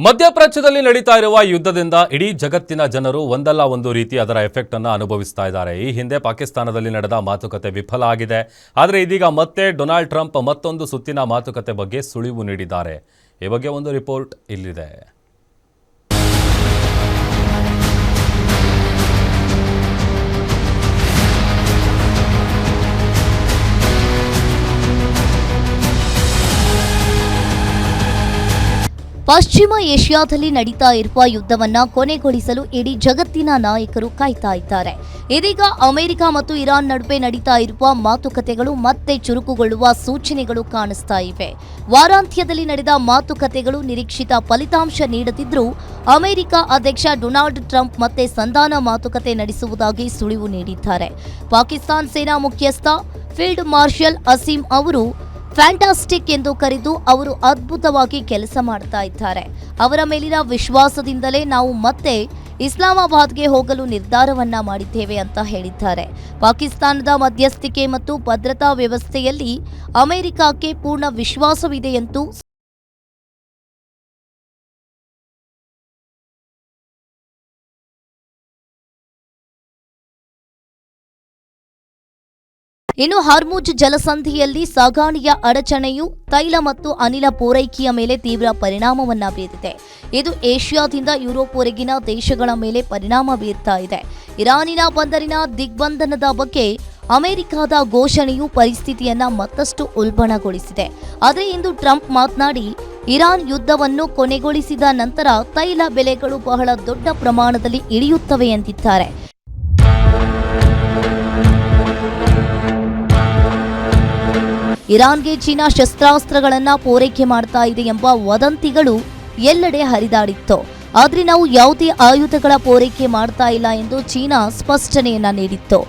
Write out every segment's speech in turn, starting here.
ಮಧ್ಯಪ್ರಾಚ್ಯದಲ್ಲಿ ನಡೀತಾ ಇರುವ ಯುದ್ಧದಿಂದ ಇಡೀ ಜಗತ್ತಿನ ಜನರು ಒಂದಲ್ಲ ಒಂದು ರೀತಿ ಅದರ ಎಫೆಕ್ಟ್ ಅನ್ನು ಅನುಭವಿಸ್ತಾ ಇದ್ದಾರೆ. ಈ ಹಿಂದೆ ಪಾಕಿಸ್ತಾನದಲ್ಲಿ ನಡೆದ ಮಾತುಕತೆ ವಿಫಲ ಆಗಿದೆ. ಆದರೆ ಇದೀಗ ಮತ್ತೆ ಡೊನಾಲ್ಡ್ ಟ್ರಂಪ್ ಮತ್ತೊಂದು ಸುತ್ತಿನ ಮಾತುಕತೆ ಬಗ್ಗೆ ಸುಳಿವು ನೀಡಿದ್ದಾರೆ. ಈ ಬಗ್ಗೆ ಒಂದು ರಿಪೋರ್ಟ್ ಇಲ್ಲಿದೆ. ಪಶ್ಚಿಮ ಏಷ್ಯಾದಲ್ಲಿ ನಡೀತಾ ಇರುವ ಯುದ್ಧವನ್ನ ಕೊನೆಗೊಳಿಸಲು ಇಡೀ ಜಗತ್ತಿನ ನಾಯಕರು ಕಾಯ್ತಾ ಇದ್ದಾರೆ. ಇದೀಗ ಅಮೆರಿಕ ಮತ್ತು ಇರಾನ್ ನಡುವೆ ನಡೀತಾ ಇರುವ ಮಾತುಕತೆಗಳು ಮತ್ತೆ ಚುರುಕುಗೊಳ್ಳುವ ಸೂಚನೆಗಳು ಕಾಣಿಸ್ತಾ ಇವೆ. ವಾರಾಂತ್ಯದಲ್ಲಿ ನಡೆದ ಮಾತುಕತೆಗಳು ನಿರೀಕ್ಷಿತ ಫಲಿತಾಂಶ ನೀಡದಿದ್ದರೂ ಅಮೆರಿಕ ಅಧ್ಯಕ್ಷ ಡೊನಾಲ್ಡ್ ಟ್ರಂಪ್ ಮತ್ತೆ ಸಂಧಾನ ಮಾತುಕತೆ ನಡೆಸುವುದಾಗಿ ಸುಳಿವು ನೀಡಿದ್ದಾರೆ. ಪಾಕಿಸ್ತಾನ ಸೇನಾ ಮುಖ್ಯಸ್ಥ ಫೀಲ್ಡ್ ಮಾರ್ಷಲ್ ಅಸೀಂ ಅವರು ಫ್ಯಾಂಟಾಸ್ಟಿಕ್ ಎಂದು ಕರೆದು ಅವರು ಅದ್ಭುತವಾಗಿ ಕೆಲಸ ಮಾಡ್ತಾ ಇದ್ದಾರೆ. ಅವರ ಮೇಲಿನ ವಿಶ್ವಾಸದಿಂದಲೇ ನಾವು ಮತ್ತೆ ಇಸ್ಲಾಮಾಬಾದ್ಗೆ ಹೋಗಲು ನಿರ್ಧಾರವನ್ನ ಮಾಡಿದ್ದೇವೆ ಅಂತ ಹೇಳಿದ್ದಾರೆ. ಪಾಕಿಸ್ತಾನದ ಮಧ್ಯಸ್ಥಿಕೆ ಮತ್ತು ಭದ್ರತಾ ವ್ಯವಸ್ಥೆಯಲ್ಲಿ ಅಮೆರಿಕಕ್ಕೆ ಪೂರ್ಣ ವಿಶ್ವಾಸವಿದೆ ಎಂದು ಇನ್ನು ಹಾರ್ಮುಜ್ ಜಲಸಂಧಿಯಲ್ಲಿ ಸಾಗಣೆಯ ಅಡಚಣೆಯು ತೈಲ ಮತ್ತು ಅನಿಲ ಪೂರೈಕೆಯ ಮೇಲೆ ತೀವ್ರ ಪರಿಣಾಮವನ್ನ ಬೀರಿದೆ. ಇದು ಏಷ್ಯಾದಿಂದ ಯುರೋಪ್ವರೆಗಿನ ದೇಶಗಳ ಮೇಲೆ ಪರಿಣಾಮ ಬೀರ್ತಾ ಇದೆ. ಇರಾನಿನ ಬಂದರಿನ ದಿಗ್ಬಂಧನದ ಬಗ್ಗೆ ಅಮೆರಿಕದ ಘೋಷಣೆಯು ಪರಿಸ್ಥಿತಿಯನ್ನ ಮತ್ತಷ್ಟು ಉಲ್ಬಣಗೊಳಿಸಿದೆ. ಆದರೆ ಇಂದು ಟ್ರಂಪ್ ಮಾತನಾಡಿ ಇರಾನ್ ಯುದ್ಧವನ್ನು ಕೊನೆಗೊಳಿಸಿದ ನಂತರ ತೈಲ ಬೆಲೆಗಳು ಬಹಳ ದೊಡ್ಡ ಪ್ರಮಾಣದಲ್ಲಿ ಇಳಿಯುತ್ತವೆ ಎಂದಿದ್ದಾರೆ. ಇರಾನ್ಗೆ ಚೀನಾ ಶಸ್ತ್ರಾಸ್ತ್ರಗಳನ್ನು ಪೂರೈಕೆ ಮಾಡ್ತಾ ಇದೆ ಎಂಬ ವದಂತಿಗಳು ಎಲ್ಲೆಡೆ ಹರಿದಾಡಿತ್ತು. ಆದರೆ ನಾವು ಯಾವುದೇ ಆಯುಧಗಳ ಪೂರೈಕೆ ಮಾಡ್ತಾ ಇಲ್ಲ ಎಂದು ಚೀನಾ ಸ್ಪಷ್ಟನೆಯನ್ನ ನೀಡಿತ್ತು.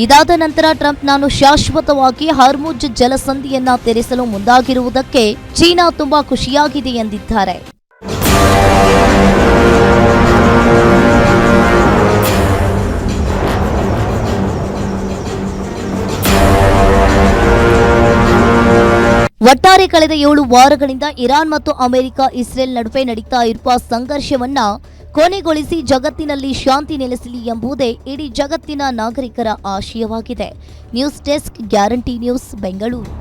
ಇದಾದ ನಂತರ ಟ್ರಂಪ್ ನಾನು ಶಾಶ್ವತವಾಗಿ ಹಾರ್ಮುಜ್ ಜಲಸಂಧಿಯನ್ನ ತೆರೆಸಲು ಮುಂದಾಗಿರುವುದಕ್ಕೆ ಚೀನಾ ತುಂಬಾ ಖುಷಿಯಾಗಿದೆ ಎಂದಿದ್ದಾರೆ. ಒಟ್ಟಾರೆ ಕಳೆದ 7 ವಾರಗಳಿಂದ ಇರಾನ್ ಮತ್ತು ಅಮೆರಿಕ ಇಸ್ರೇಲ್ ನಡುವೆ ನಡೀತಾ ಇರುವ ಸಂಘರ್ಷವನ್ನ ಕೊನೆಗೊಳಿಸಿ ಜಗತ್ತಿನಲ್ಲಿ ಶಾಂತಿ ನೆಲೆಸಲಿ ಎಂಬುದೇ ಇಡೀ ಜಗತ್ತಿನ ನಾಗರಿಕರ ಆಶಯವಾಗಿದೆ. News desk, guarantee news, Bengaluru.